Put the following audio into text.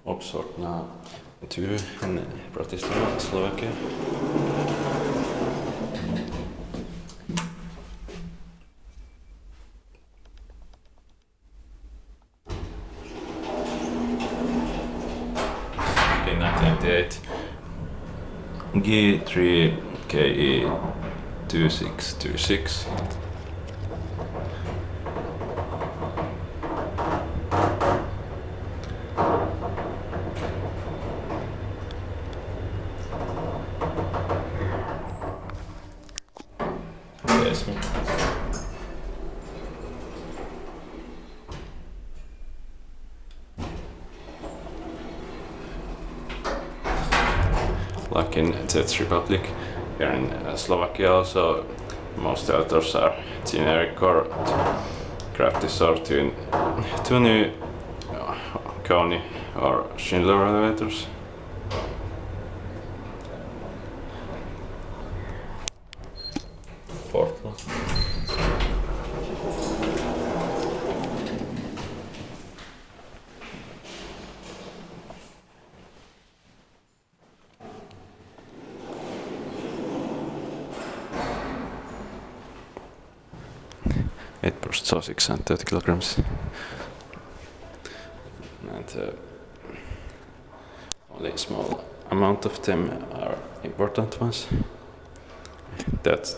Obchodná 2 in Bratislava, Slovakia. Okay, 1998. G3 KE 2626. Like in Czech Republic, here in Slovakia also, most elevators are generic or crafted sort to new Koni or Schindler elevators. Portal. Eight burst sausage and 30 kilograms. And only a small amount of them are important ones. That's